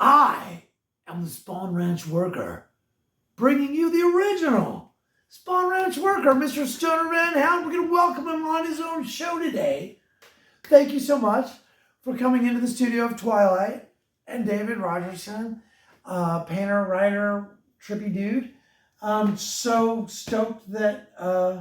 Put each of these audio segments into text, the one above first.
I am the Spawn Ranch Worker, bringing you the original Spawn Ranch Worker, Mr. Stoner Van Houten. We're going to welcome him on his own show today. Thank you so much for coming into the studio of Twilight. And David Rogerson, painter, writer, trippy dude. I'm so stoked that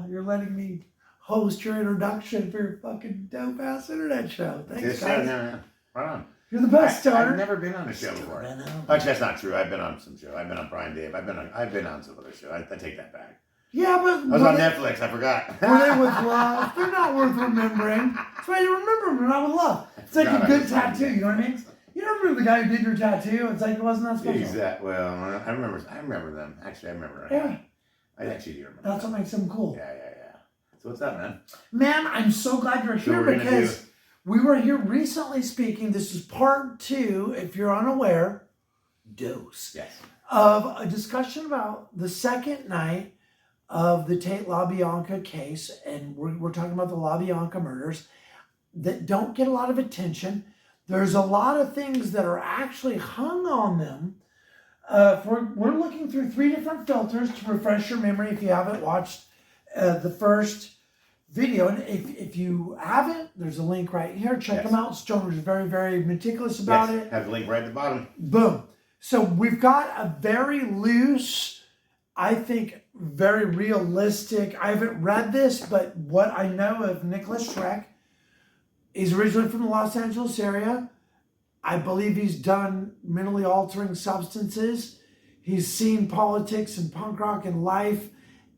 you're letting me host your introduction for your fucking dope-ass internet show. Thanks, guys. No. Right on. You're the best, Stoner. I've never been on a show before. Actually, that's not true. I've been on some show. I've been on Brian Dave. I've been on some other show. I take that back. Yeah, but I was on Netflix. I forgot. Were they with love? They're not worth remembering. That's why you remember them. They're not with love. It's like a good tattoo. You know what I mean? You don't remember the guy who did your tattoo? It's like it wasn't that special. Exactly. Well, I remember them. Actually, I remember. Yeah. I actually do remember. That's what makes them cool. Yeah. So what's up, man? Man, I'm so glad you're here because we were here recently speaking. This is part 2, if you're unaware, dose. Yes. Of a discussion about the second night of the Tate LaBianca case. And we're talking about the LaBianca murders that don't get a lot of attention. There's a lot of things that are actually hung on them. We're looking through 3 different filters to refresh your memory if you haven't watched the first video. And if you haven't, there's a link right here. Check them out. Stoner's very, very meticulous about it. Have the link right at the bottom. Boom. So we've got a very loose, I think, very realistic. I haven't read this, but what I know of Nicholas Schreck, he's originally from the Los Angeles area. I believe he's done mentally altering substances. He's seen politics and punk rock and life.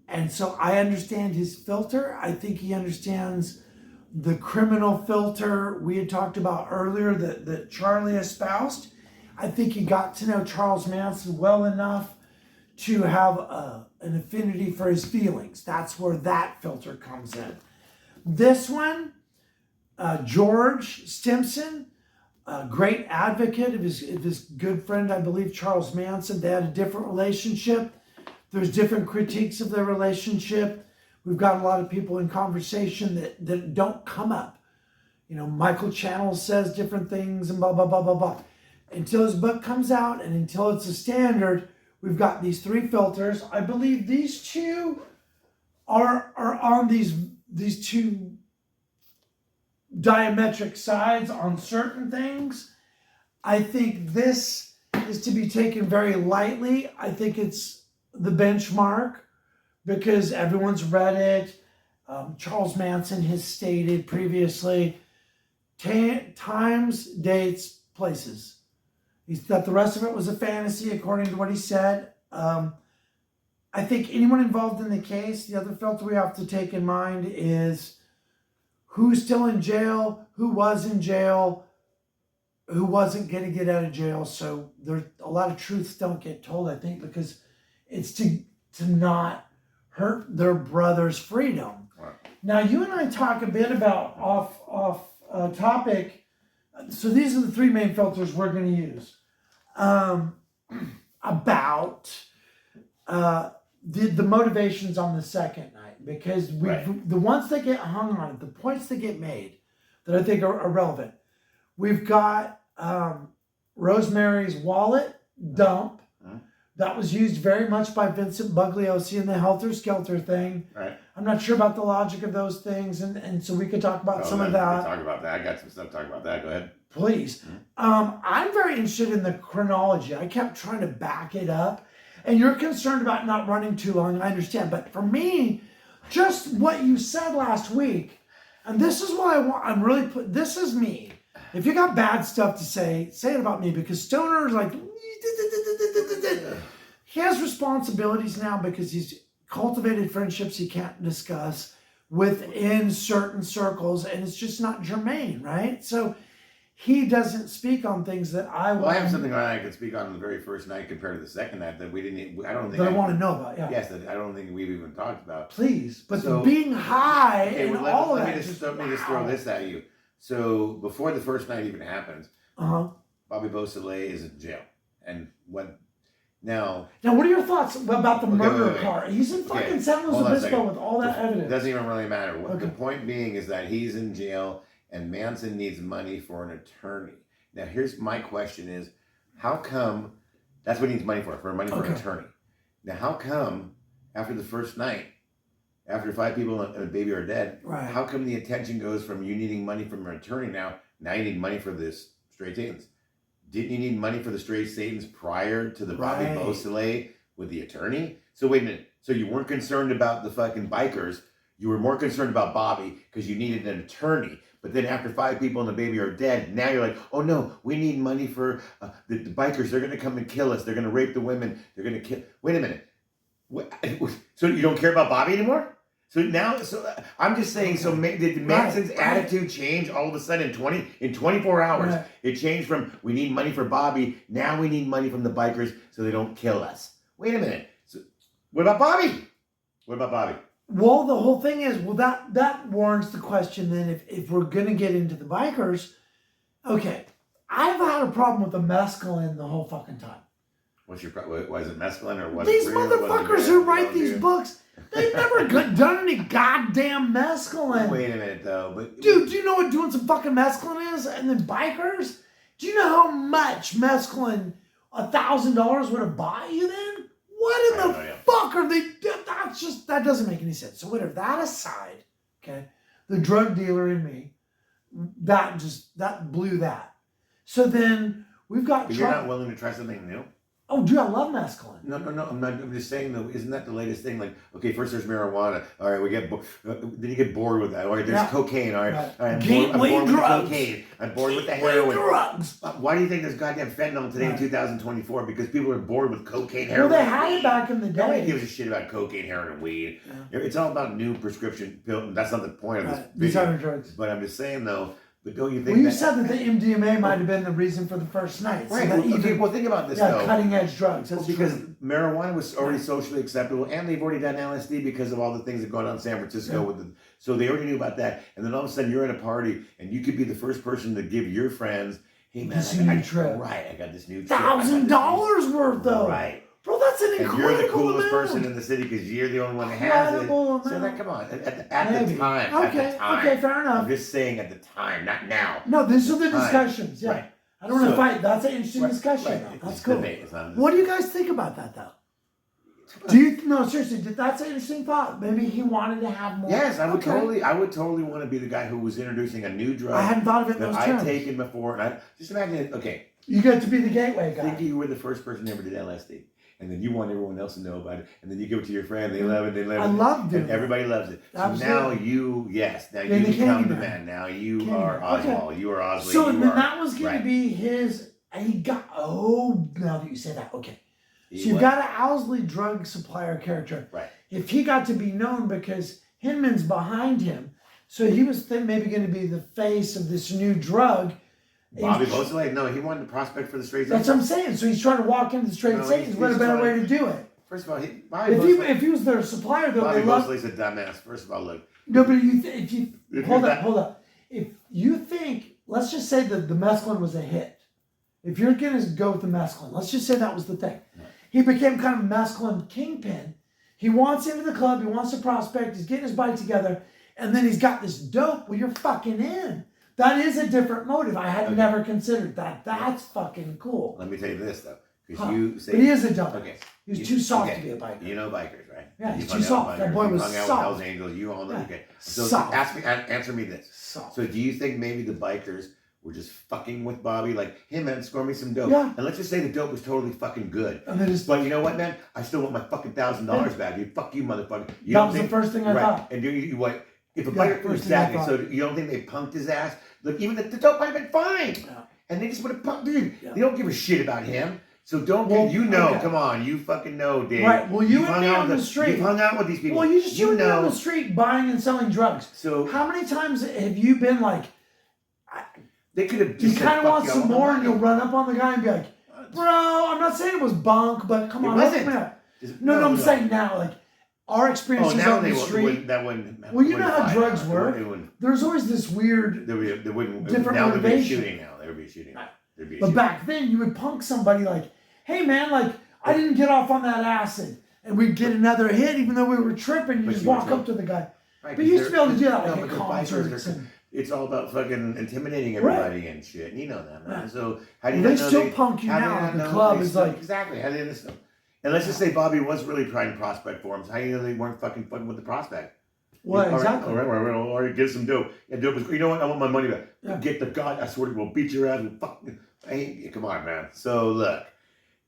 And so I understand his filter. I think he understands the criminal filter we had talked about earlier that Charlie espoused. I think he got to know Charles Manson well enough to have an affinity for his feelings. That's where that filter comes in. This one, George Stimson, a great advocate of his good friend, I believe, Charles Manson. They had a different relationship. There's different critiques of their relationship. We've got a lot of people in conversation that don't come up. You know, Michael Channel says different things and blah, blah, blah, blah, blah. Until his book comes out and until it's a standard, we've got these 3 filters. I believe these 2 are on these 2 diametric sides on certain things. I think this is to be taken very lightly. I think it's the benchmark because everyone's read it. Charles Manson has stated previously, times, dates, places. He thought the rest of it was a fantasy according to what he said. I think anyone involved in the case, the other filter we have to take in mind is who's still in jail, who was in jail, who wasn't going to get out of jail. So there's a lot of truths don't get told, I think, because it's to not hurt their brother's freedom. Right. Now, you and I talk a bit about off topic. So these are the 3 main filters we're going to use. About the motivations on the second night. Because the ones that get hung on it, the points that get made that I think are relevant. We've got Rosemary's wallet dump. That was used very much by Vincent Bugliosi in the Helter Skelter thing. Right. I'm not sure about the logic of those things, and so we could talk about some of that. Talk about that. I got some stuff to talk about that. Go ahead. Please. I'm very interested in the chronology. I kept trying to back it up, and you're concerned about not running too long. I understand, but for me, just what you said last week, and this is what I want. This is me. If you got bad stuff to say it about me, because Stoner is like. He has responsibilities now because he's cultivated friendships he can't discuss within certain circles, and it's just not germane, right? So he doesn't speak on things that I want. Well, I have something I could speak on the very first night compared to the second night that we didn't. I don't think that I want to know about. Yeah. Yes, that I don't think we've even talked about. Please, but so, being high and all of that. Let me just throw this at you. So before the first night even happens, Bobby Beausoleil is in jail, and what? Now, what are your thoughts about the murder part? He's in fucking San Luis Obispo with all that evidence. It doesn't even really matter. The point being is that he's in jail and Manson needs money for an attorney. Now, here's my question is, How come? That's what he needs money for money for an Okay. attorney. Now, how come after the first night, after 5 people and a baby are dead, Right. how come the attention goes from you needing money from an attorney now you need money for this Stray Satans? Didn't you need money for the Stray Satans prior to the Bobby Right. Beausoleil with the attorney? So wait a minute. So you weren't concerned about the fucking bikers. You were more concerned about Bobby because you needed an attorney. But then after 5 people and the baby are dead, now you're like, oh no, we need money for the bikers. They're going to come and kill us. They're going to rape the women. They're going to kill. Wait a minute. So you don't care about Bobby anymore? So now, I'm just saying. So did Manson's attitude change all of a sudden in 24 hours? Right. It changed from we need money for Bobby. Now we need money from the bikers so they don't kill us. Wait a minute. So what about Bobby? What about Bobby? Well, the whole thing is, that warrants the question then, if we're going to get into the bikers, okay, I've had a problem with the mescaline the whole fucking time. What's your problem? Was it mescaline or what? These motherfuckers who write these books, they've never done any goddamn mescaline. Wait a minute, though. But Dude, do you know what doing some fucking mescaline is? And then bikers? Do you know how much mescaline $1,000 would have bought you then? What in the fuck are they? That doesn't make any sense. So whatever. That aside, okay, the drug dealer in me, that blew that. So then we've got. But you're not willing to try something new? Oh, dude, I love mescaline. No, I'm not. I'm just saying though. Isn't that the latest thing? Like, okay, first there's marijuana. All right, we get. Then you get bored with that. All right, there's cocaine. All right, all right. I'm bored with the cocaine. I'm bored with the heroin. Drugs. Why do you think there's goddamn fentanyl today in 2024? Because people are bored with cocaine, heroin. Well, they had it back in the day. Nobody gives a shit about cocaine, heroin, and weed. Yeah. It's all about new prescription pills. That's not the point of this video. These are drugs. But I'm just saying though. But don't you think? Well, you said that the MDMA might have been the reason for the first night. Right. So Well, think about this though. Cutting edge drugs. That's because marijuana was already socially acceptable, and they've already done LSD because of all the things that go on in San Francisco with the. So they already knew about that, and then all of a sudden you're at a party, and you could be the first person to give your friends, "Hey man, I got this new trip. $1,000 worth though. Right. Bro, that's an incredible And you're the coolest amount. person in the city because you're the only one that has it. Amount. So that, come on, at the time. Okay, fair enough. I'm just saying at the time, not now. No, these are the discussions. Yeah. Right. I don't want to fight. That's an interesting discussion. Right. That's it's cool. Debate. What do you guys think about that though? Do you no seriously? That's an interesting thought. Maybe he wanted to have more. Yes, I would totally want to be the guy who was introducing a new drug. I hadn't thought of it in those terms. I'd taken before, and I just imagine it. Okay, you get to be the gateway guy. Think you were the first person who ever did LSD, and then you want everyone else to know about it, and then you give it to your friend. They love it. I love doing it. Everybody loves it. So Absolutely. now you become the man. Now you are Oswald. Okay. You are Osley. So then that was going to be his. And he got. Oh, now that you say that, okay. So you've got an Owsley drug supplier character. Right. If he got to be known because Hinman's behind him, so he was maybe going to be the face of this new drug. Bobby Beausoleil? No, he wanted the prospect for the Straight Satans. That's what I'm saying. So he's trying to walk into the Straight Satans. What a better way to do it? First of all, if he was their supplier, though, Bobby Beausoleil's a dumbass. First of all, look. No, but if you hold up. If you think, let's just say that the mescaline was a hit. If you're going to go with the mescaline, let's just say that was the thing. Right. He became kind of a mescaline kingpin. He wants into the club. He wants to prospect. He's getting his bike together. And then he's got this dope. Well, you're fucking in. That is a different motive. I had never considered that. That's fucking cool. Let me tell you this, though. Because you say... But he is a dumbass. Okay. He was too soft to be a biker. You know bikers, right? Yeah, he's too soft. That boy was soft. You hung out with Hells Angels. You all know. Yeah. Okay. So answer me this. Soft. So do you think maybe the bikers... We're just fucking with Bobby, like, hey man, score me some dope. Yeah. And let's just say the dope was totally fuking good. And then but you know what, man? I still want my fucking $1,000 back. You fuck you, motherfucker. That was the first thing I thought. And you what? If a biker exactly, so you don't think they punked his ass? Look, even the dope might have been fine. Yeah. And they just would have punked, dude. Yeah. They don't give a shit about him. So don't come on, you fucking know, Dave. Right. Well, you and me on the street. You've hung out with these people. Well, you and me on the street buying and selling drugs. So how many times have you been like? They could have just you kind of want some more, and you'll run up on the guy and be like, "Bro, I'm not saying it was bunk, but come on, help me out." No, I'm saying now, like our experiences on the street. Well, you know how drugs work. There's always this weird, different now motivation. There'd be shooting now. There'd be shooting. But back then, you would punk somebody like, "Hey, man, like I didn't get off on that acid," and we'd get another hit, even though we were tripping. You just walk up to the guy. But you used to be able to do that like at concerts. it's all about fucking intimidating everybody and shit. You know that, man. Right. So how do you They not know still punk you how do now. not The know club they is still- like exactly. How do you know? And let's just say Bobby was really trying to prospect for him. So how do you know they weren't fucking with the prospect? well, exactly. All right, get some dope. Yeah, dope is. You know what? I want my money back. Yeah. Get the God. I swear to God, we'll beat your ass. We'll fuck. Come on, man. So look,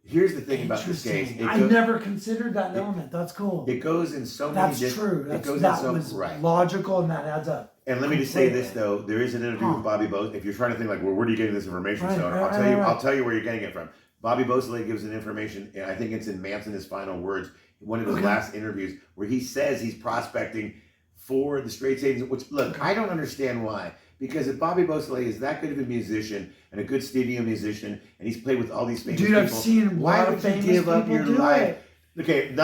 here's the thing about this case. Interesting. I never considered that element. That's cool. It goes in so many. That's true. It goes that in so was right. logical, and that adds up. And let me just say this though: there is an interview with Bobby Bose. If you're trying to think like, well, where are you getting this information? Right, I'll tell you where you're getting it from. Bobby Beausoleil gives an information, and I think it's in Manson's final words, one of his last interviews, where he says he's prospecting for the straight agents. Which look, I don't understand why. Because if Bobby Beausoleil is that good of a musician and a good studio musician, and he's played with all these famous people, I've seen a lot of famous people do it. Okay,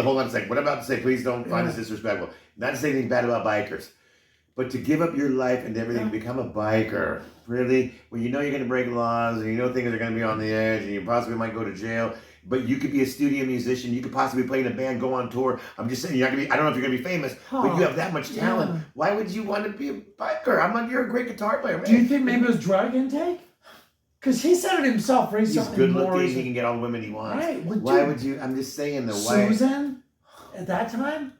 hold on a second. What I'm about to say, please don't find this disrespectful. Not to say anything bad about bikers, but to give up your life and everything to become a biker, really? Well, you know you're going to break laws, and you know things are going to be on the edge, and you possibly might go to jail. But you could be a studio musician. You could possibly play in a band, go on tour. I'm just saying, you're not gonna be. I don't know if you're gonna be famous, but you have that much talent. Yeah. Why would you want to be a biker? You're a great guitar player. Man. Do you think maybe it was drug intake? Because he said it himself recently. He's good looking. He can get all the women he wants. Right. Well, why would you? I'm just saying the way. Susan, at that time,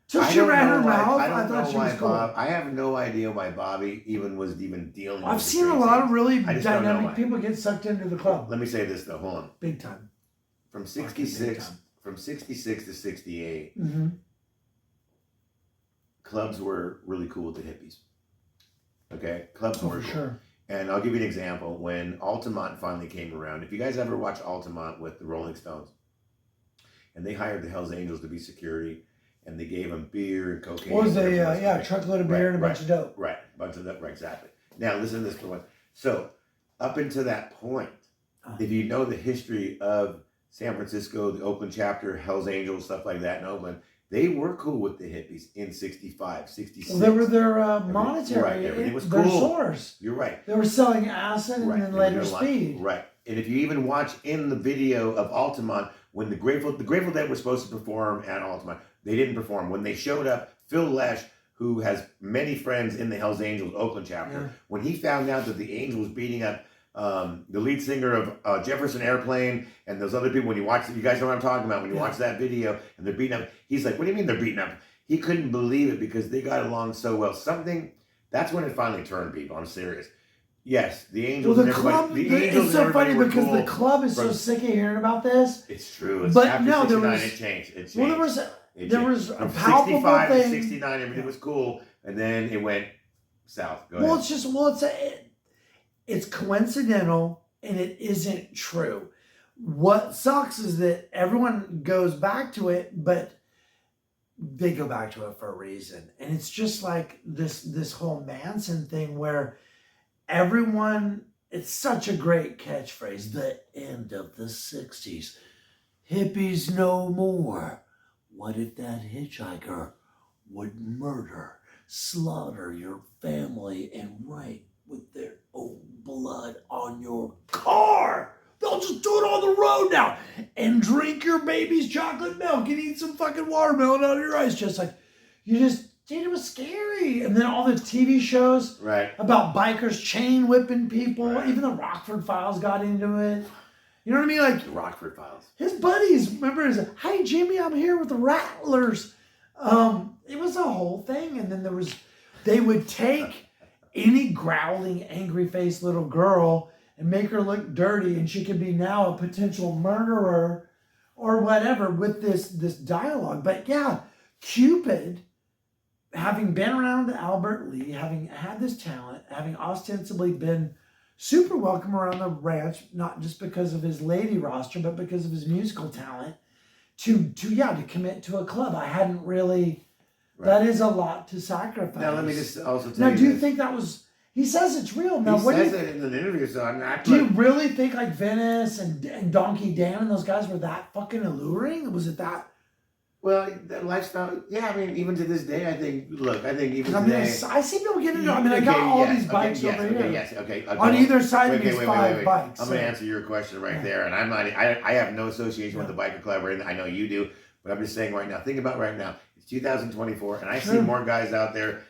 till she ran her mouth, I thought she was cool. I have no idea why Bobby was dealing. I've seen a lot of really dynamic people get sucked into the club. Let me say this though. Hold on. Big time. From 66 to 68, clubs were really cool with the hippies. Okay? Clubs were cool. Sure. And I'll give you an example. When Altamont finally came around, if you guys ever watch Altamont with the Rolling Stones, and they hired the Hells Angels to be security, and they gave them beer and cocaine. What was a truckload of beer and a bunch of dope. Right, bunch of dope, right, exactly. Now, listen to this for one. So, up until that point, if you know the history of San Francisco, the Oakland chapter, Hells Angels, stuff like that in Oakland, they were cool with the hippies in 65, 66. Well, they were their monetary, right, everything was their cool. source. You're right. They were selling acid and then later speed. Right. And if you even watch in the video of Altamont, when the Grateful Dead were supposed to perform at Altamont, they didn't perform. When they showed up, Phil Lesh, who has many friends in the Hells Angels Oakland chapter, when he found out that the Angel was beating up the lead singer of Jefferson Airplane and those other people, when you watch, you guys know what I'm talking about, when you watch that video and they're beating up, he's like, what do you mean they're beating up? He couldn't believe it because they got along so well. That's when it finally turned, people. I'm serious. Yes, the Angels and everybody. It's so funny because the club is so sick of hearing about this. It's true. But after no, 69, it changed. Well, there was a from palpable 65 thing. to 69, everything was cool, and then it went south. Go ahead. It's coincidental and it isn't true. What sucks is that everyone goes back to it, but they go back to it for a reason. And it's just like this whole Manson thing where everyone, it's such a great catchphrase, the end of the 60s. Hippies no more. What if that hitchhiker would murder, slaughter your family, and write with their own blood on your car? They'll just do it on the road now and drink your baby's chocolate milk and eat some fucking watermelon out of your eyes. Just like, dude, it was scary. And then all the TV shows about bikers chain whipping people. Even the Rockford Files got into it. You know what I mean? Like the Rockford Files. His buddies, remember, hey Jimmy, I'm here with the Rattlers. It was a whole thing. And then they would take any growling, angry-faced little girl and make her look dirty, and she could be now a potential murderer or whatever with this dialogue. But yeah, Cupid, having been around Albert Lee, having had this talent, having ostensibly been super welcome around the ranch, not just because of his lady roster, but because of his musical talent, to commit to a club. I hadn't really... That is a lot to sacrifice. Now, let me just also tell you. Now, do you think that was... He says it's real. Now, he says it in an interview, so I'm not... Do you really think like Venice and Donkey Dan and those guys were that fucking alluring? Was it that... Well, that lifestyle... Yeah, I mean, even to this day, I think even today... I see people getting into... I got all these bikes over here. On either side of these 5 bikes. I'm going to answer your question there, and I'm not... I have no association with the biker club, or anything. I know you do, but I'm just saying right now, think about right now. It's 2024, and I see more guys out there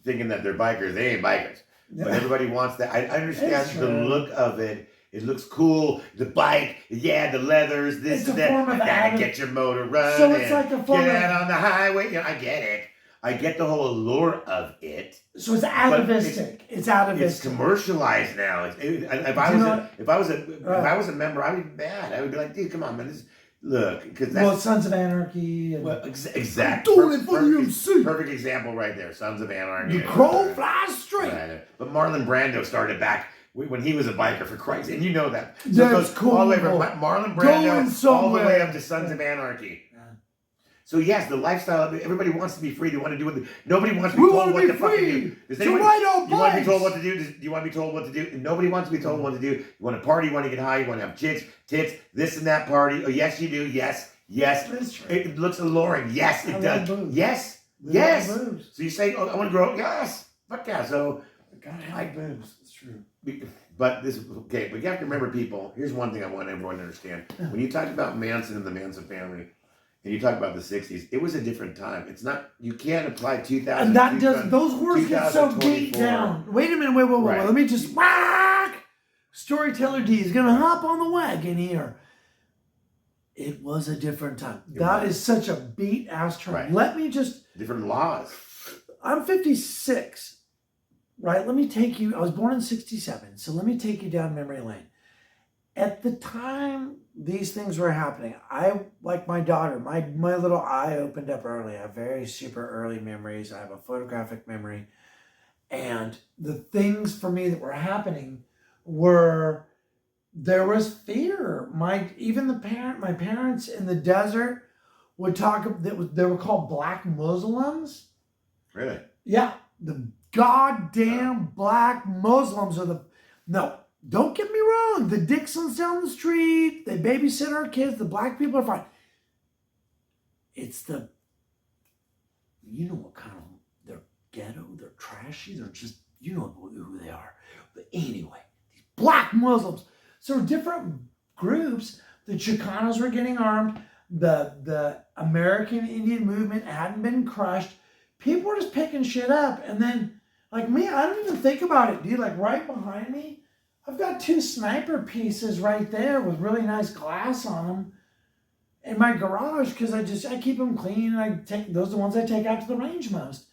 thinking that they're bikers. They ain't bikers. But everybody wants that. I understand the look of it. It looks cool. The bike, yeah, the leathers, this and that. Gotta get your motor running. So it's like a form get out on the highway. You know, I get it. I get the whole allure of it. So it's atavistic. It's atavistic. It's commercialized now. If I was a member, I would be mad. I would be like, dude, come on, man. Look, because that's Sons of Anarchy. And exactly. Perfect example right there. Sons of Anarchy. The crow flies straight. Right. But Marlon Brando started back when he was a biker, for Christ, and you know that. So that's cool. All the way from Marlon Brando all the way up to Sons of Anarchy. So yes, the lifestyle. Everybody wants to be free. They want to do what. Nobody wants to be told what to fucking do. Does anyone, you want to be told what to do? Do you want to be told what to do? Nobody wants to be told what to do. You want to party. You want to get high. You want to have chicks, tits, this and that party. Oh yes, you do. Yes. It looks alluring. Yes, it does. Yes. So you say, oh, I want to grow. Yes. Fuck yeah. So gotta have boobs. It's true. But this okay. But you have to remember, people. Here's one thing I want everyone to understand. When you talk about Manson and the Manson family. And you talk about the 60s, it was a different time. It's not, you can't apply 2000. And that does, those words get so beat down. Wait a minute, wait. Let me just, Storyteller D is going to hop on the wagon here. It was a different time. That is such a beat ass term. Right. Let me just. Different laws. I'm 56, right? Let me take you, I was born in 67, so let me take you down memory lane. At the time these things were happening, I, like my daughter, my little eye opened up early. I have very super early memories. I have a photographic memory. And the things for me that were happening were, there was fear. My parents in the desert would talk, they were called black Muslims. Really? Yeah. The goddamn black Muslims are no. Don't get me wrong. The Dixons down the street, they babysit our kids. The black people are fine. It's you know what kind of, they're ghetto, they're trashy, they're just, you know who they are. But anyway, these black Muslims. So different groups, the Chicanos were getting armed. The American Indian movement hadn't been crushed. People were just picking shit up. And then, like me, I don't even think about it, dude. Like right behind me, I've got 2 sniper pieces right there with really nice glass on them in my garage because I keep them clean and those are the ones I take out to the range most.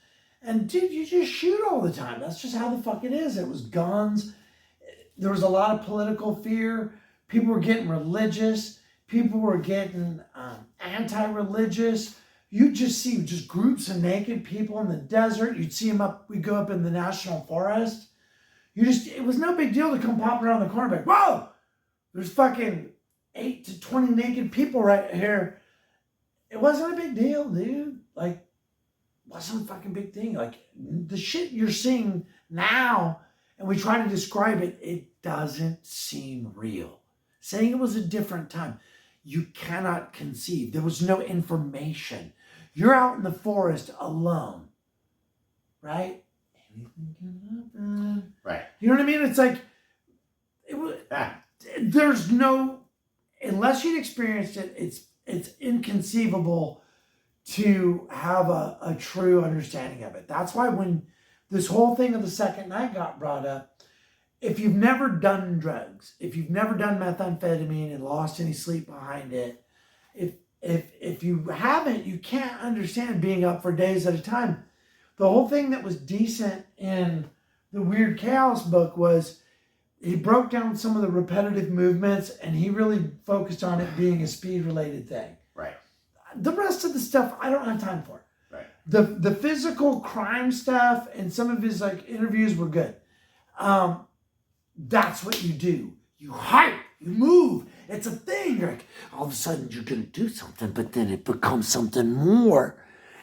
And dude, you just shoot all the time. That's just how the fuck it is. It was guns. There was a lot of political fear. People were getting religious. People were getting anti-religious. You'd just see just groups of naked people in the desert. You'd see them we'd go up in the national forest. It was no big deal to come pop around the corner and be like, whoa, there's fucking 8 to 20 naked people right here. It wasn't a big deal, dude. Like, wasn't a fucking big thing. Like, the shit you're seeing now, and we try to describe it, it doesn't seem real. Saying it was a different time, you cannot conceive. There was no information. You're out in the forest alone, right? Anything can happen. Right. You know what I mean? It's like, there's no, unless you'd experienced it, it's inconceivable to have a true understanding of it. That's why when this whole thing of the second night got brought up, if you've never done drugs, if you've never done methamphetamine and lost any sleep behind it, if you haven't, you can't understand being up for days at a time. The whole thing that was decent in the Weird Chaos book was he broke down some of the repetitive movements and he really focused on it being a speed-related thing. Right. The rest of the stuff, I don't have time for. Right. The physical crime stuff and some of his like interviews were good. That's what you do. You hype, you move. It's a thing. You're like, all of a sudden you're going to do something, but then it becomes something more.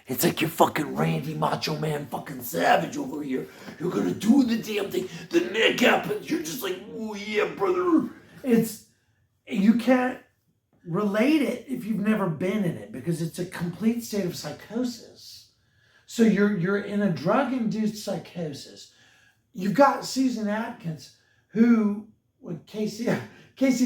It's like you're fucking Randy Macho Man fucking Savage over here. You're going to do the damn thing. The neck happens. You're just like, oh yeah, brother. You can't relate it if you've never been in it because it's a complete state of psychosis. So you're in a drug-induced psychosis. You've got Susan Atkins, who, when Casey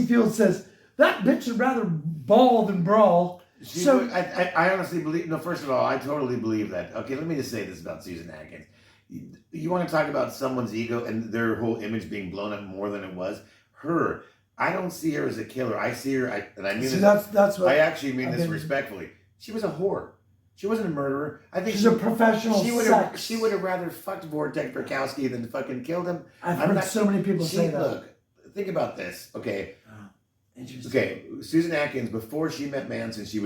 Fields says, that bitch would rather ball than brawl. I honestly believe, no, first of all, I totally believe that. Okay, let me just say this about Susan Atkins. You want to talk about someone's ego and their whole image being blown up more than it was? Her, I don't see her as a killer. I see her, and I mean See, this. that's what I actually mean I this think- respectfully. She was a whore. She wasn't a murderer. I think she's a professional She sex. would have rather fucked Vortex Perkowski than fucking killed him. I've heard so many people say that. Look, think about this. Okay. Interesting. Okay, Susan Atkins, before she met Manson, she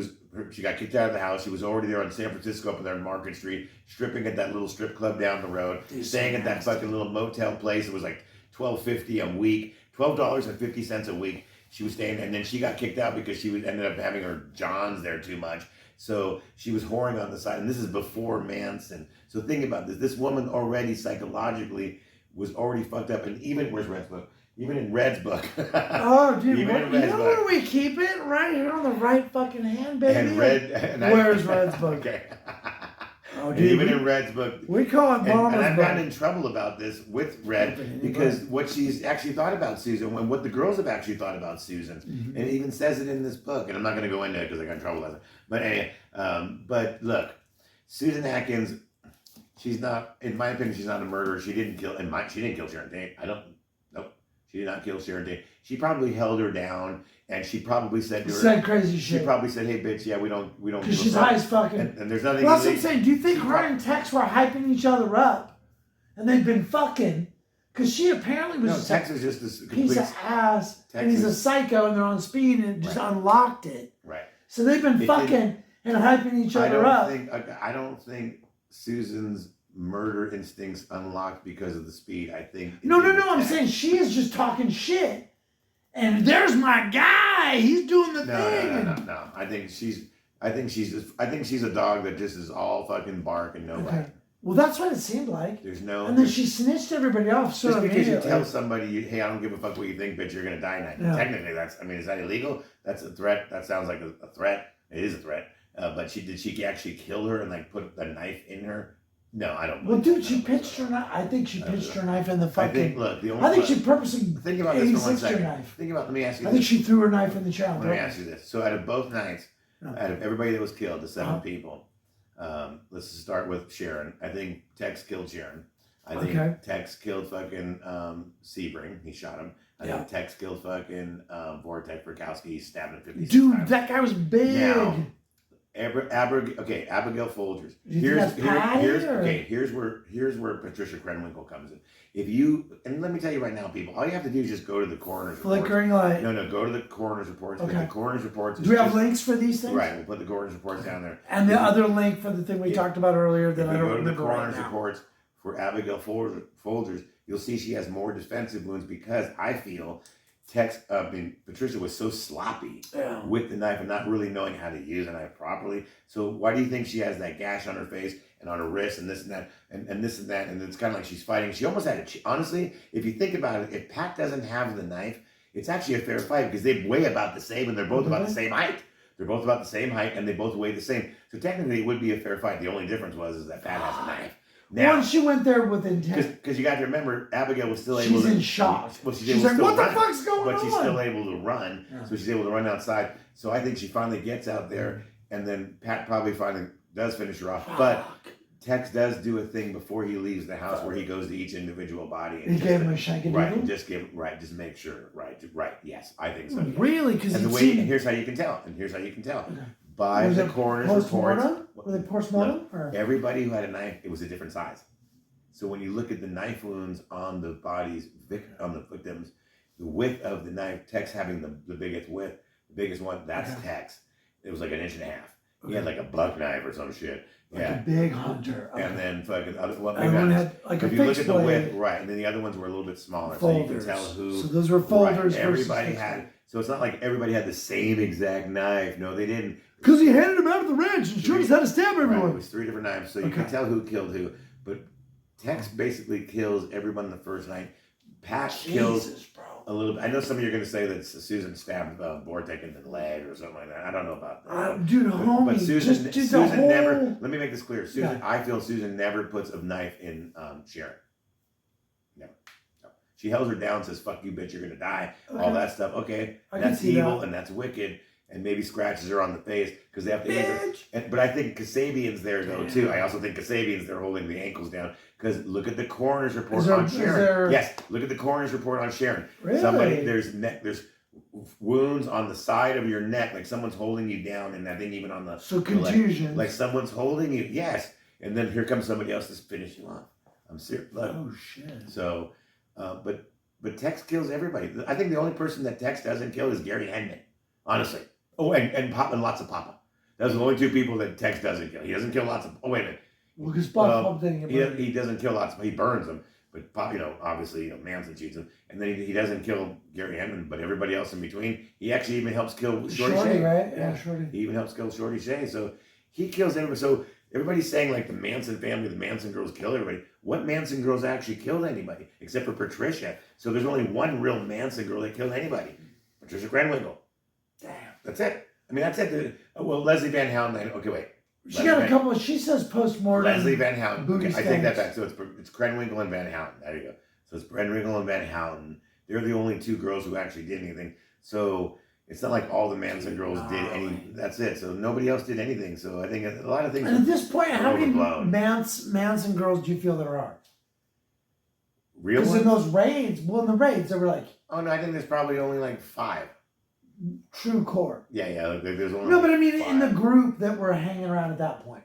got kicked out of the house. She was already there on San Francisco up there on Market Street, stripping at that little strip club down the road, staying at that fucking little motel place. It was like $12.50 a week, $12.50 a week. She was staying, and then she got kicked out because she ended up having her Johns there too much. So she was whoring on the side, and this is before Manson. So think about this. This woman already psychologically was already fucked up, and even, where's Red's book? Even in Red's book. Oh, dude, Even in you Red's know book. where we keep it? Right here on the right fucking hand, baby. Where's Red's book? Okay. Oh, And dude, even in Red's book. we call it And Mama's I've book. gotten in trouble about this with Red because what she's actually thought about Susan, and what the girls have actually thought about Susan, and it even says it in this book. And I'm not going to go into it because I got in trouble with it. But anyway, but look, Susan Atkins, she's not, in my opinion, she's not a murderer. She didn't kill Sharon Tate. Nope. She did not kill Sharon Tate. She probably held her down, and she probably said to her, said crazy shit. She probably said, "Hey, bitch, yeah, we don't." Because she's high as fucking. And there's nothing. Well, that's what I'm saying. Do you think her and Tex were hyping each other up, and they've been fucking? Because she apparently was just Tex is just this piece of ass, and he's a psycho, and they're on speed, and it just unlocked it. Right. So they've been fucking and hyping each other up. I don't think Susan's murder instincts unlocked because of the speed. I think. No. I'm saying she is just talking shit, and there's my guy. He's doing the thing. No. I think she's a dog that just is all fucking bark and no bite. Well, that's what it seemed like. There's no. And then she snitched everybody off. So just because you tell somebody, hey, I don't give a fuck what you think, bitch, you're gonna die tonight. Yeah. Technically, is that illegal? That's a threat. That sounds like a threat. It is a threat. But did she actually kill her and like put a knife in her? No, I don't. Well, dude, she pitched her knife. I think she pitched her knife in the fucking. I think she purposely. Think about this for 1 second. Knife. Let me ask you. I think she threw her knife in the child. Let me ask you this. So out of both nights, out of everybody that was killed, the 7 people, let's just start with Sharon. I think Tex killed Sharon. I think Tex killed fucking Sebring. He shot him. I think Tex killed fucking Vortex Perkowski. He stabbed him 56 Dude, times. that guy was big. Now, Abigail Folgers. Here's where Patricia Krenwinkel comes in. And let me tell you right now, people, all you have to do is just go to the coroner's report. Flickering light. No, go to the coroner's reports. Okay. The coroner's reports. Do we have links for these things? Right, we'll put the coroner's reports down there. And the other link for the thing we talked about earlier that I don't remember. Go to the coroner's reports for Abigail Folgers. You'll see she has more defensive wounds because I feel Patricia was so sloppy with the knife and not really knowing how to use a knife properly. So why do you think she has that gash on her face and on her wrist and this and that and this and that? And it's kind of like she's fighting. She almost had honestly, if you think about it, if Pat doesn't have the knife, it's actually a fair fight because they weigh about the same and they're both about the same height. They're both about the same height and they both weigh the same. So technically it would be a fair fight. The only difference is that Pat has a knife. Now, once she went there with intent. Because you got to remember, Abigail was still able to... She's in shock. Well, she's like, what the fuck's going on? But she's still able to run. Yeah. So she's able to run outside. So I think she finally gets out there. And then Pat probably finally does finish her off. But Tex does do a thing before he leaves the house where he goes to each individual body. And he gave him a shank. Right. Just make sure. Right. Yes. I think so. Really? Because here's how you can tell. By the coroner's reports. Were they postmortem? Everybody who had a knife, it was a different size. So when you look at the knife wounds on the bodies, on the victims, the width of the knife, Tex having the biggest width, the biggest one, that's Tex. It was like 1.5 inches. He had like a buck knife or some shit. Like a big hunter. And then fucking one had like if you look at the width, right, and then the other ones were a little bit smaller, folders. So you can tell who. So those were folders. Right. Everybody had. So it's not like everybody had the same exact knife. No, they didn't. Because he handed them out of the ranch and showed us how to stab everyone. Right, it was 3 different knives, so you can tell who killed who. But Tex basically kills everyone the first night. Pat kills a little bit. I know some of you are going to say that Susan stabbed Vortex in the leg or something like that. I don't know about that. Dude, homie. But Susan never, let me make this clear. I feel Susan never puts a knife in Sharon. Never. No. She held her down, says, fuck you, bitch, you're going to die. All that stuff. Okay, that's evil and that's wicked. and maybe scratches her on the face because they have to. Bitch. But I think Kasabian's there though too. I also think Kasabian's there holding the ankles down because look at the coroner's report on Sharon. Yes, look at the coroner's report on Sharon. Really? There's wounds on the side of your neck, like someone's holding you down, and I think even on the contusion, like someone's holding you. Yes, and then here comes somebody else to finish you off. I'm serious. Oh shit. So, but Tex kills everybody. I think the only person that Tex doesn't kill is Gary Henman. Honestly. Oh, and Papa and lots of Papa. Those are the only two people that Tex doesn't kill. He doesn't kill lots of. Oh wait a minute. Well, because Papa didn't get burned. He doesn't kill lots. He burns them. But Pop, obviously, Manson cheats him, and then he doesn't kill Gary Henman, but everybody else in between. He actually even helps kill Shorty Shea. Right? Yeah, Shorty. He even helps kill Shorty Shea. So he kills everybody. So everybody's saying like the Manson family, the Manson girls kill everybody. What Manson girls actually killed anybody except for Patricia? So there's only one real Manson girl that killed anybody, Patricia Krenwinkel. Damn. That's it. I mean, that's it. Well, Leslie Van Houten. Okay, wait. She got a couple. She says post-mortem. Leslie Van Houten. Okay, I take that back. So it's Krenwinkel and Van Houten. There you go. So it's Krenwinkel and Van Houten. They're the only two girls who actually did anything. So it's not like all the Manson girls did any. That's it. So nobody else did anything. So I think a lot of things. And at this point, how many Manson girls do you feel there are? Real? Because in those raids, in the raids, they were like. Oh no, I think there's probably only like 5. True core. Yeah. There's only. No, but I mean, 5. In the group that were hanging around at that point.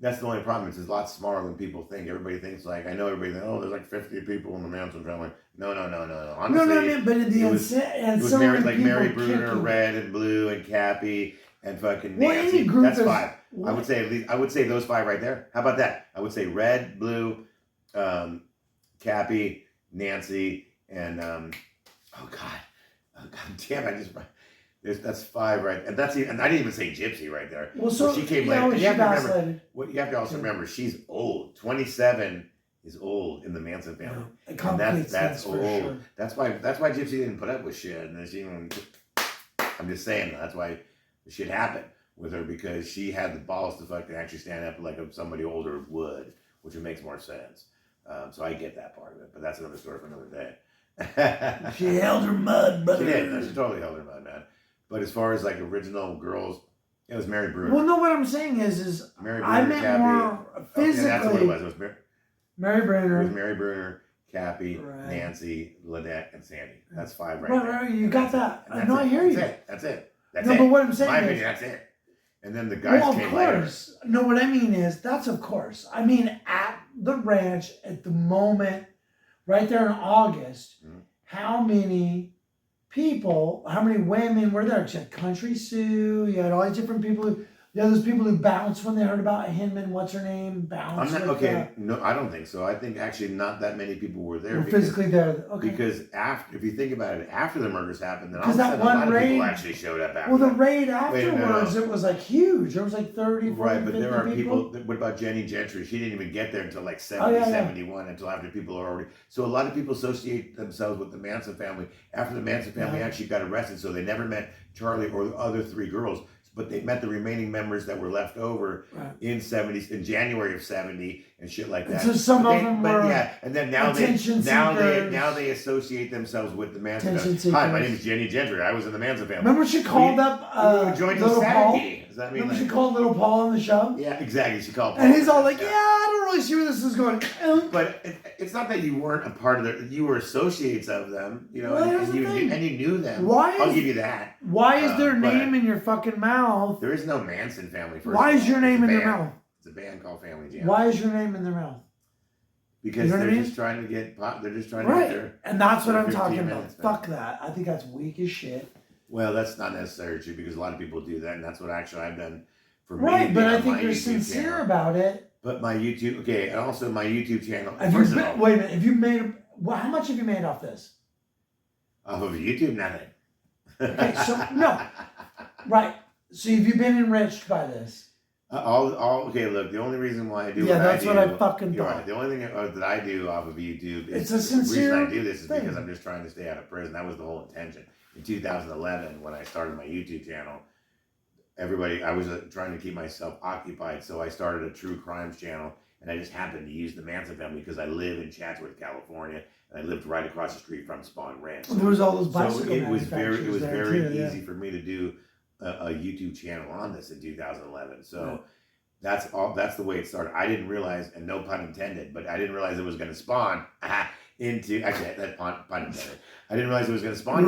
That's the only problem. It's a lot smaller than people think. Everybody thinks like, I know everybody thinks, oh, there's like 50 people in the Manson family. No. Honestly, no, but in the it was Mary Bruner, Red and Blue and Cappy and fucking Nancy. That's 5. What? I would say those 5 right there. How about that? I would say Red, Blue, Cappy, Nancy, and oh god damn! That's 5 right, and that's even. And I didn't even say Gypsy right there. Well, so she came later. You have to remember. What you have to also remember, she's old. 27 is old in the Manson family, and that's old. Sure. That's why Gypsy didn't put up with shit. And she even. I'm just saying that's why the shit happened with her because she had the balls to fucking actually stand up like somebody older would, which makes more sense. So I get that part of it, but that's another story for another day. She held her mud, brother. She did. No, she totally held her mud, man. But as far as like original girls, it was Mary Bruner. Well, no, what I'm saying is Mary Bruner, I meant Cappy, more physically. That's what it was. It was Mary Bruner. It was Mary Bruner, Cappy, Nancy, Lynette, and Sandy. That's 5 right there. Right, you got that. No, I hear you. That's it. No, but what I'm saying in my opinion, that's it. And then the guys came later. Of course. No, what I mean is, that's of course. I mean, at the ranch, at the moment, right there in August, how many people, how many women were there? You had Country Sue, you had all these different people. You had those people who bounced when they heard about Hinman, what's her name? Bounced. No, I don't think so. I think actually not that many people were there. Physically there. Okay. Because if you think about it, after the murders happened, then all of a sudden a lot of people actually showed up after. Well, the raid afterwards, it was like huge. There was like 30, 40, right, but 50 there are people. What about Jenny Gentry? She didn't even get there until like 71, until after people are already. So a lot of people associate themselves with the Manson family after the Manson family actually got arrested. So they never met Charlie or the other 3 girls. But they met the remaining members that were left over in January of 70 and shit like that. So some of them were and then now they associate themselves with the Manson family. Hi, my name is Jenny Gentry. I was in the Manson family. Remember she called up joined Little Paul? Does that mean she called Little Paul on the show? Yeah, exactly. She called Paul. And he's all like, I don't really see where this is going. But it's not that you weren't a part of you were associates of them, and you knew them. I'll give you that. Why is their name in your fucking mouth? There is no Manson family. Why is your name in their mouth? It's a band called Family Jam. Why is your name in their mouth? Because they're just trying to get They're just trying to get their. And that's what I'm talking about. Fuck that. I think that's weak as shit. Well, that's not necessarily true because a lot of people do that, and that's what actually I've done for me. Right, but I think you're sincere about it. But my YouTube, and also my YouTube channel. Wait a minute. Have you made? How much have you made off this? Off of YouTube, nothing. Okay, so no, right. So have you been enriched by this? Okay, look, the only reason why I do that's what I fucking thought. Right, the only thing that I do off of YouTube is it's a sincere the reason I do this is because I'm just trying to stay out of prison. That was the whole intention. In 2011, when I started my YouTube channel, I was trying to keep myself occupied, so I started a true crimes channel, and I just happened to use the Manson family because I live in Chatsworth, California, and I lived right across the street from Spawn Ranch. There was all those bicycle it was very easy for me to do a YouTube channel on this in 2011. So Right. that's the way it started. I didn't realize, and no pun intended, but I didn't realize it was going to spawn into, actually, that pun intended. I didn't realize it was going to spawn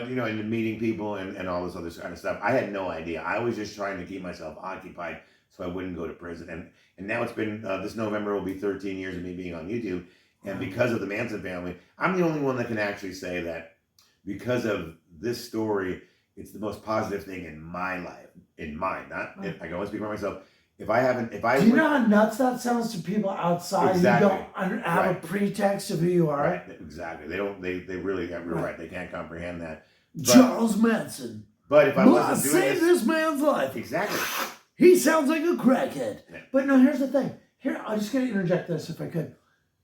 into meeting people and all this other kind of stuff. I had no idea. I was just trying to keep myself occupied so I wouldn't go to prison. And now it's been, this November will be 13 years of me being on YouTube. And because of the Manson family, I'm the only one that can actually say that because of this story, it's the most positive thing in my life, in mine. I can only speak for myself. Do you know how nuts that sounds to people outside Exactly. who don't have a pretext of who you are? Right, exactly. They don't. They really got real right. They can't comprehend that. Charles Manson. But if I wasn't doing this man's life. Exactly. He sounds like a crackhead. Yeah. But no, here's the thing. Here, I'm just going to interject this if I could.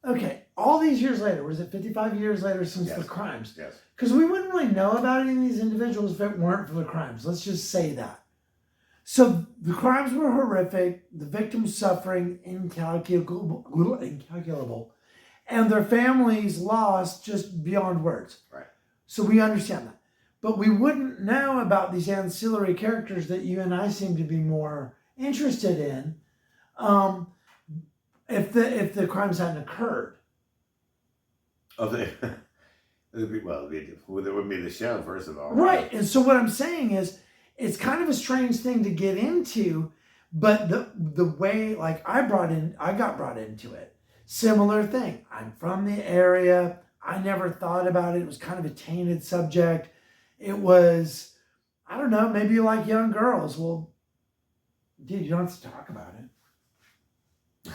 Okay, all these years later, was it 55 years later since the crimes? Yes. Because we wouldn't really know about any of these individuals if it weren't for the crimes. Let's just say that. So the crimes were horrific, the victims suffering incalculable, and their families lost just beyond words. Right. So we understand that. But we wouldn't know about these ancillary characters that you and I seem to be more interested in if the crimes hadn't occurred. There wouldn't be the show, first of all. Right. And so what I'm saying is, it's kind of a strange thing to get into, but the way, like, I got brought into it. Similar thing. I'm from the area. I never thought about it. It was kind of a tainted subject. It was, I don't know, maybe you like young girls. Well, dude, you don't have to talk about it.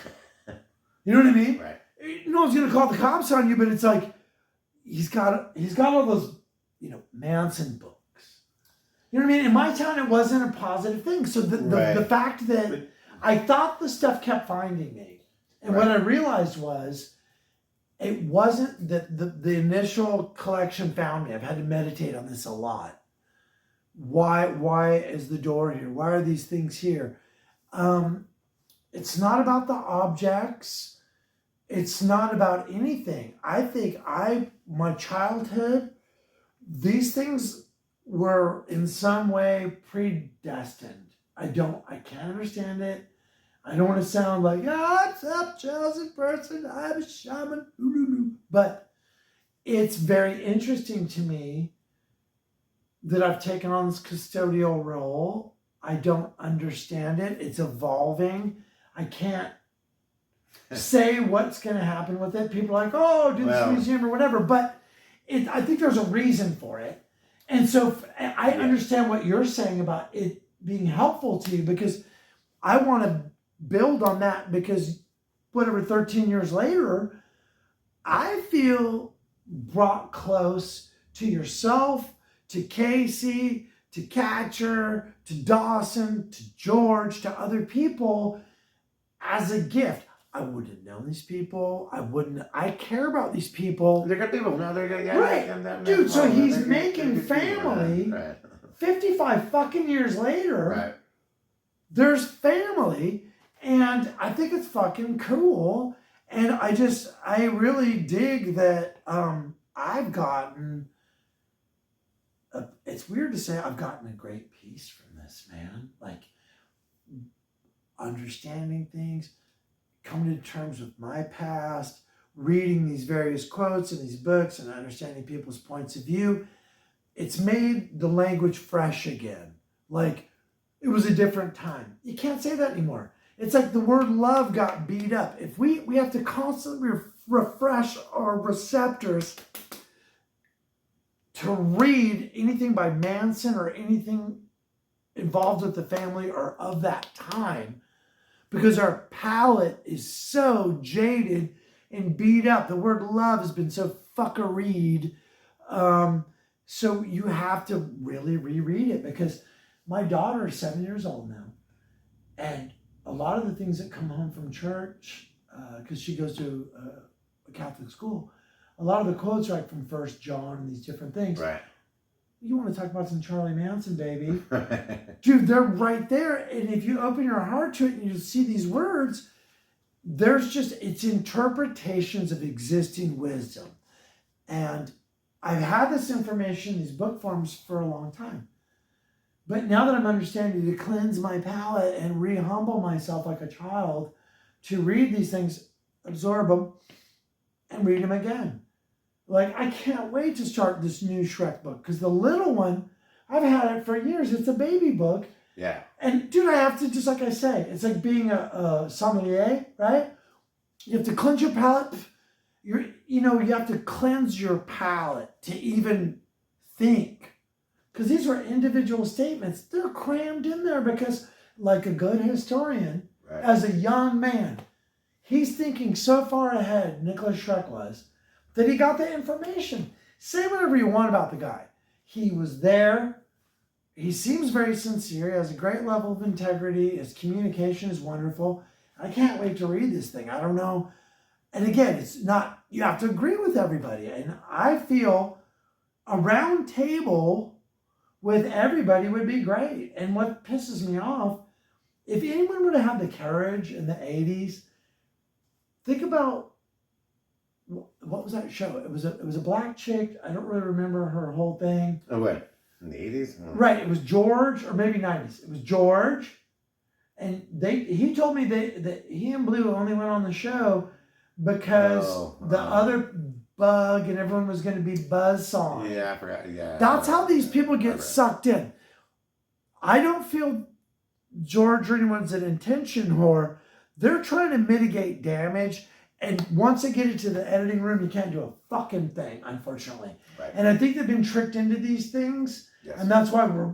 You know what I mean? Right. No one's gonna call the cops on you, but it's like he's got all those, Manson books. You know what I mean? In my town, it wasn't a positive thing. So the fact that I thought the stuff kept finding me, and what I realized was it wasn't that the initial collection found me. I've had to meditate on this a lot. Why is the door here? Why are these things here? It's not about the objects. It's not about anything. I think my childhood, these things were in some way predestined. I can't understand it. I don't want to sound like, what's up, chosen person? I'm a shaman. But it's very interesting to me that I've taken on this custodial role. I don't understand it. It's evolving. I can't say what's going to happen with it. People are like, oh, do this museum or whatever. But I think there's a reason for it. And so I understand what you're saying about it being helpful to you, because I want to build on that, because 13 years later, I feel brought close to yourself, to Casey, to Catcher, to Dawson, to George, to other people as a gift. I wouldn't have known these people. I care about these people. They're good people. No, they're good. Yeah, right. Dude, so he's making family. Right. 55 fucking years later. Right. There's family. And I think it's fucking cool. And I really dig that I've gotten, it's weird to say I've gotten a great piece from this, man. Like, understanding things, coming to terms with my past, reading these various quotes in these books and understanding people's points of view. It's made the language fresh again. Like, it was a different time. You can't say that anymore. It's like the word love got beat up. If we have to constantly refresh our receptors to read anything by Manson or anything involved with the family or of that time, because our palate is so jaded and beat up. The word love has been so fuckeried. So you have to really reread it, because my daughter is 7 years old now. And a lot of the things that come home from church, because she goes to a Catholic school, a lot of the quotes are like from 1 John and these different things. Right. You want to talk about some Charlie Manson, baby. Dude, they're right there. And if you open your heart to it and you see these words, it's interpretations of existing wisdom. And I've had this information, these book forms, for a long time. But now that I'm understanding to cleanse my palate and re-humble myself like a child, to read these things, absorb them, and read them again. Like, I can't wait to start this new Shrek book, because the little one, I've had it for years. It's a baby book. Yeah. And dude, I have to, just like I say, it's like being a sommelier, right? You have to cleanse your palate. You have to cleanse your palate to even think. Because these were individual statements. They're crammed in there because, like a good historian, Right. as a young man, he's thinking so far ahead, Nicholas Shrek was, that he got the information. Say whatever you want about the guy. He was there. He seems very sincere. He has a great level of integrity. His communication is wonderful. I can't wait to read this thing. I don't know. And again, it's not, you have to agree with everybody. And I feel a round table with everybody would be great. And what pisses me off, if anyone would have had the courage in the 80s, think about, what was that show? It was a black chick. I don't really remember her whole thing. Oh, wait. In the 80s? Oh. Right. It was George, or maybe 90s. It was George. And he told me that he and Blue only went on the show because the other Bug and everyone was going to be buzzsaw. Yeah, I forgot. Yeah. That's how these people get sucked in. I don't feel George or anyone's an intention whore. They're trying to mitigate damage. And once they get into the editing room, you can't do a fucking thing, unfortunately. Right. And I think they've been tricked into these things. Yes. And that's why we're,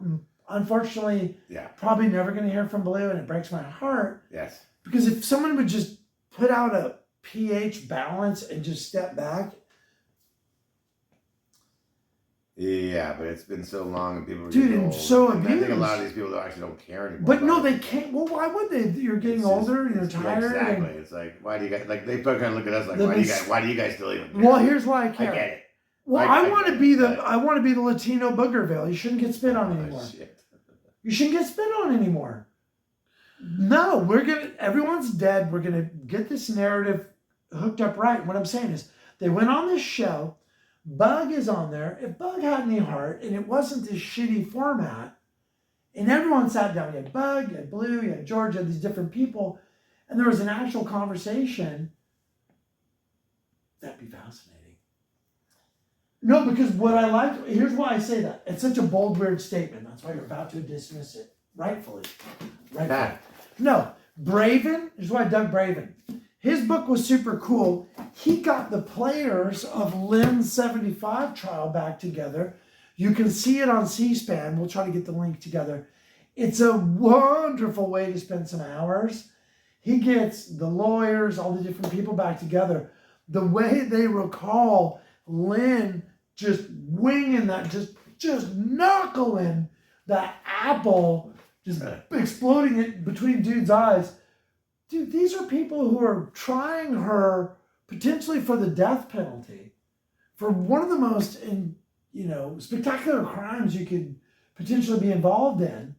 unfortunately, yeah, probably never going to hear from Blue. And it breaks my heart. Yes. Because if someone would just put out a pH balance and just step back. Yeah, but it's been so long and people are Dude, getting and old. so And I abused. think a lot of these people actually don't care anymore. But no, they can't. Well, why would they? You're getting older and you're tired. Exactly. And, it's like, why do you guys, like, they kind of look at us like, why do you guys still even care? well, here's why I care. I get it. Well, I want to be the Latino Boogerville. You shouldn't get spit on anymore. Shit. You shouldn't get spit on anymore. No, everyone's dead. We're gonna get this narrative hooked up right. What I'm saying is, they went on this show. Bug is on there. If Bug had any heart, and it wasn't this shitty format, and everyone sat down, you had Bug, you had Blue, you had George, you had these different people, and there was an actual conversation, that'd be fascinating. No, because what I liked, here's why I say that. It's such a bold, weird statement. That's why you're about to dismiss it. Rightfully. No, Braven, here's why I dug Braven. His book was super cool. He got the players of Lynn's 75 trial back together. You can see it on C-SPAN. We'll try to get the link together. It's a wonderful way to spend some hours. He gets the lawyers, all the different people back together. The way they recall Lynn just winging that, just knuckling that apple, just exploding it between dude's eyes. Dude, these are people who are trying her potentially for the death penalty for one of the most, spectacular crimes you could potentially be involved in.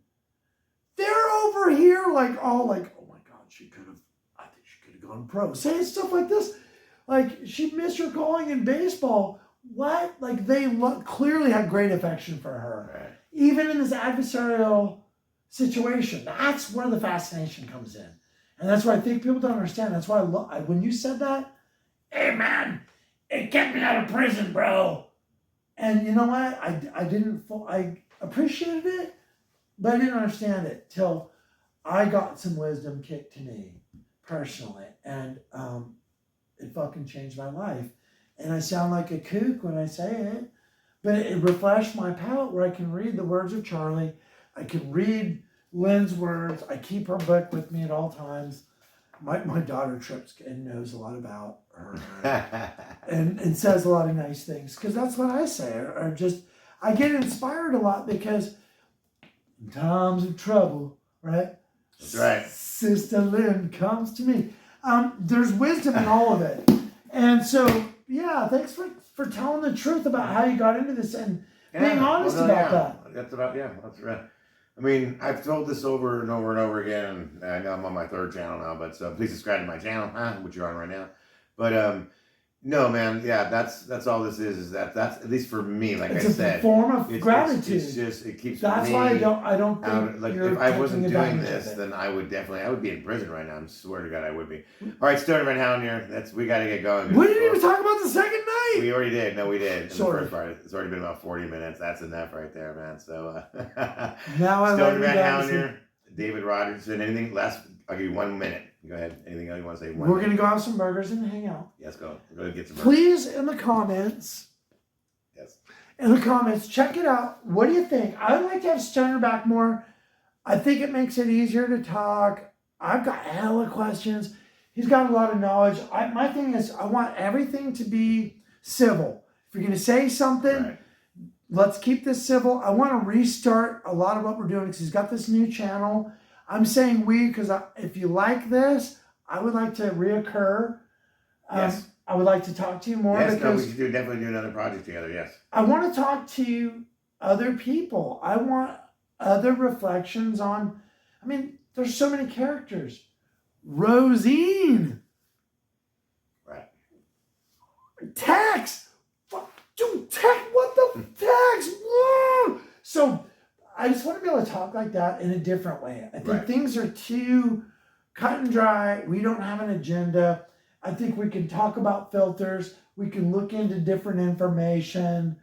They're over here like, oh my God, I think she could have gone pro. Saying stuff like this, like she missed her calling in baseball. What? Like they clearly had great affection for her, Right. even in this adversarial situation. That's where the fascination comes in. And that's why I think people don't understand. That's why when you said that, hey man, it kept me out of prison, bro. And you know what? I appreciated it, but I didn't understand it till I got some wisdom kicked to me personally. And it fucking changed my life. And I sound like a kook when I say it, but it refreshed my palate where I can read the words of Charlie. I can read Lynn's words. I keep her book with me at all times. My daughter trips and knows a lot about her and says a lot of nice things because that's what I say. Or just I get inspired a lot because in times of trouble, right? That's right. Sister Lynn comes to me. There's wisdom in all of it, and so yeah, thanks for telling the truth about how you got into this and being honest about that. That's right. I mean, I've told this over and over and over again. I know I'm on my third channel now, but so please subscribe to my channel, which you're on right now. But No, man. Yeah, that's all this is that's at least for me. Like It's I a said, form of gratitude. It's just it keeps That's me why I don't think out. Like you're if I wasn't taking doing advantage this, of it. then I would be in prison right now. I swear to God, I would be. All right, Stoner Van Houten here. We got to get going. We didn't even talk about the second night. We already did. No, we did. In the Sort first of. part, it's already been about 40 minutes. That's enough right there, man. So Now I Stoner let Van you guys Houten here. David Rogerson. Anything last? I'll give you 1 minute. Go ahead. Anything else you want to say? We're going to go have some burgers and hang out. Yes, go. We're going to get some burgers. Please, in the comments. Yes. In the comments, check it out. What do you think? I'd like to have Stoner back more. I think it makes it easier to talk. I've got hella questions. He's got a lot of knowledge. My thing is, I want everything to be civil. If you're going to say something, Right. Let's keep this civil. I want to restart a lot of what we're doing because he's got this new channel. I'm saying we because if you like this, I would like to reoccur. Yes. I would like to talk to you more. Yes, because we should definitely do another project together. Yes. I want to talk to other people. I want other reflections on. I mean, there's so many characters. Rosine. Right. Tex. Dude, Tex. What the Tex? Whoa. So I just want to be able to talk like that in a different way. I think Right. things are too cut and dry. We don't have an agenda. I think we can talk about filters. We can look into different information.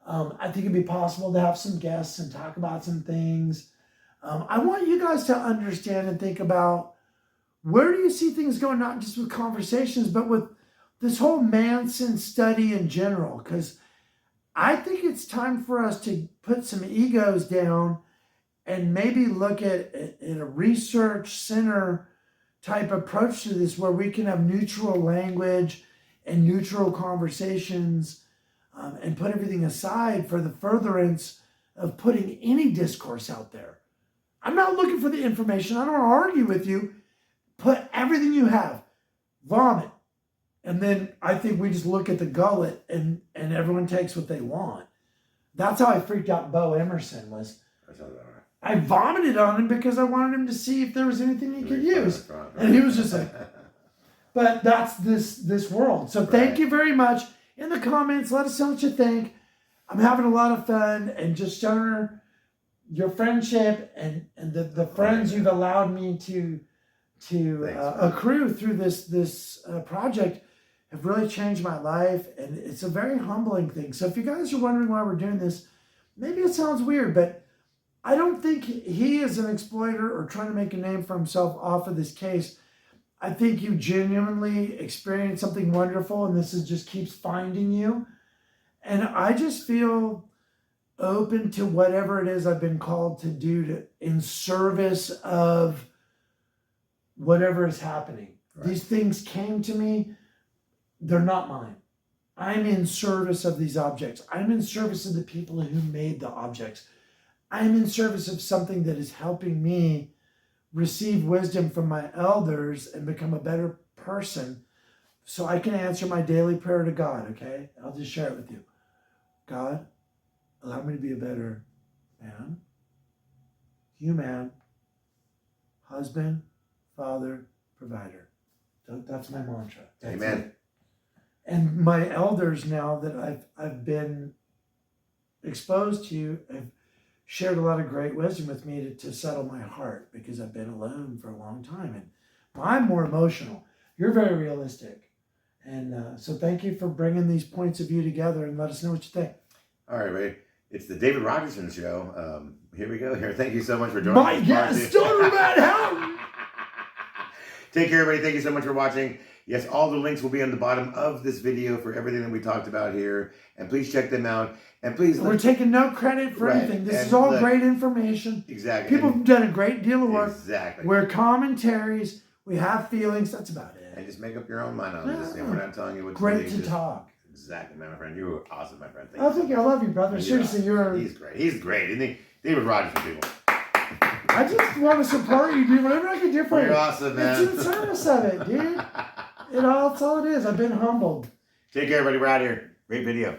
I think it'd be possible to have some guests and talk about some things. I want you guys to understand and think about where do you see things going, not just with conversations, but with this whole Manson study in general. Because I think it's time for us to put some egos down and maybe look at a research center type approach to this where we can have neutral language and neutral conversations and put everything aside for the furtherance of putting any discourse out there. I'm not looking for the information. I don't want to argue with you. Put everything you have. Vomit. And then I think we just look at the gullet and everyone takes what they want. That's how I freaked out Bo Emerson was. I vomited on him because I wanted him to see if there was anything he could use. And he was just like, but that's this world. So thank you very much. In the comments, let us know what you think. I'm having a lot of fun and just Stoner, your friendship and the friends you've allowed me to accrue through this project have really changed my life, and it's a very humbling thing. So if you guys are wondering why we're doing this, maybe it sounds weird, but I don't think he is an exploiter or trying to make a name for himself off of this case. I think you genuinely experienced something wonderful, and this just keeps finding you. And I just feel open to whatever it is I've been called to do in service of whatever is happening. Right. These things came to me. They're not mine. I'm in service of these objects. I'm in service of the people who made the objects. I'm in service of something that is helping me receive wisdom from my elders and become a better person so I can answer my daily prayer to God, okay? I'll just share it with you. God, allow me to be a better man, human, husband, father, provider. That's my mantra. That's Amen. It. And my elders now that I've been exposed to have shared a lot of great wisdom with me to settle my heart because I've been alone for a long time. And I'm more emotional. You're very realistic. And so thank you for bringing these points of view together and let us know what you think. All right, Ray. It's the David Rogerson Show. Here we go. Here, thank you so much for joining us. My guest, Stoner Van Houten. Take care, everybody. Thank you so much for watching. Yes, all the links will be on the bottom of this video for everything that we talked about here. And please check them out. And please... We're taking no credit for anything. This is all great information. Exactly. People have done a great deal of work. Exactly. We're commentaries. We have feelings. That's about it. And just make up your own mind on this. And we're not telling you what to great believe. to talk. Exactly, my friend. You were awesome, my friend. Thank you. I love you, brother. Seriously, you're... He's great. He's great, isn't he? David Rogerson, people. I just want to support you, dude. Whatever I can do for you. You're awesome, man. It's in service of it, dude. That's all it is. I've been humbled. Take care, everybody. We're out here. Great video.